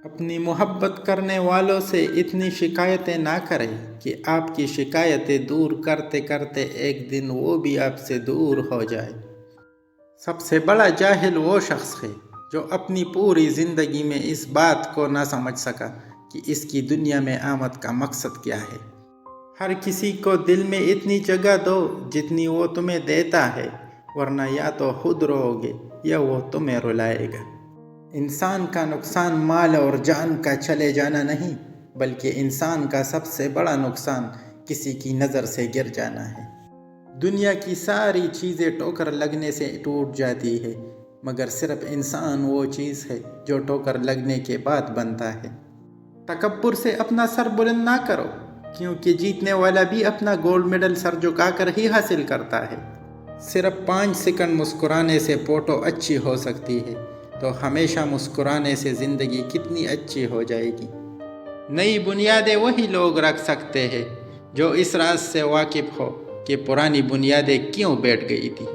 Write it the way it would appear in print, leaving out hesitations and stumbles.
اپنی محبت کرنے والوں سے اتنی شکایتیں نہ کریں کہ آپ کی شکایتیں دور کرتے کرتے ایک دن وہ بھی آپ سے دور ہو جائے۔ سب سے بڑا جاہل وہ شخص ہے جو اپنی پوری زندگی میں اس بات کو نہ سمجھ سکا کہ اس کی دنیا میں آمد کا مقصد کیا ہے۔ ہر کسی کو دل میں اتنی جگہ دو جتنی وہ تمہیں دیتا ہے، ورنہ یا تو خود رو گے یا وہ تمہیں رلائے گا۔ انسان کا نقصان مال اور جان کا چلے جانا نہیں، بلکہ انسان کا سب سے بڑا نقصان کسی کی نظر سے گر جانا ہے۔ دنیا کی ساری چیزیں ٹھوکر لگنے سے ٹوٹ جاتی ہے، مگر صرف انسان وہ چیز ہے جو ٹھوکر لگنے کے بعد بنتا ہے۔ تکبر سے اپنا سر بلند نہ کرو، کیونکہ جیتنے والا بھی اپنا گولڈ میڈل سر جھکا کر ہی حاصل کرتا ہے۔ صرف 5 سیکنڈ مسکرانے سے فوٹو اچھی ہو سکتی ہے، تو ہمیشہ مسکرانے سے زندگی کتنی اچھی ہو جائے گی۔ نئی بنیادیں وہی لوگ رکھ سکتے ہیں جو اس راز سے واقف ہو کہ پرانی بنیادیں کیوں بیٹھ گئی تھی۔